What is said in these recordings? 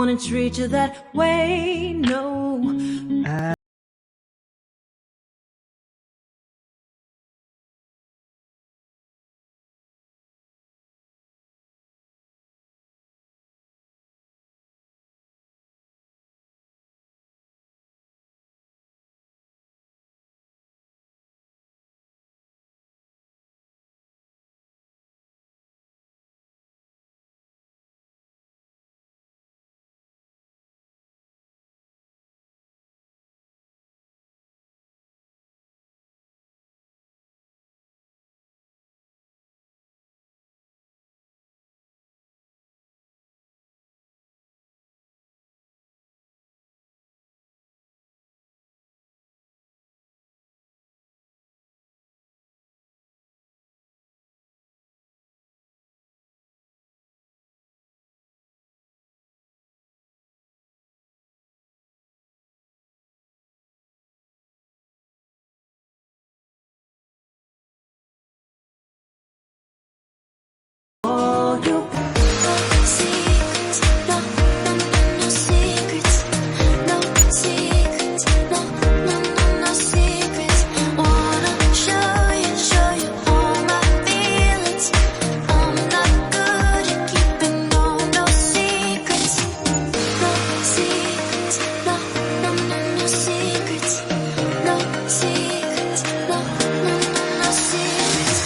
wanna treat you that way, no. Oh, you secrets, no, no, no, no secrets, no secrets, no, no, no, no secrets. Wanna show you all my feelings. I'm not good at keeping no secrets, no secrets, no, no, no, no secrets, no secrets, no, no, no, no secrets.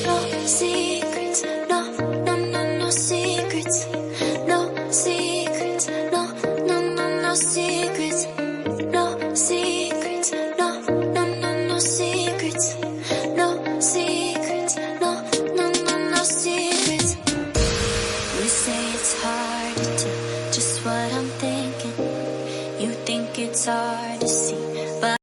No secrets.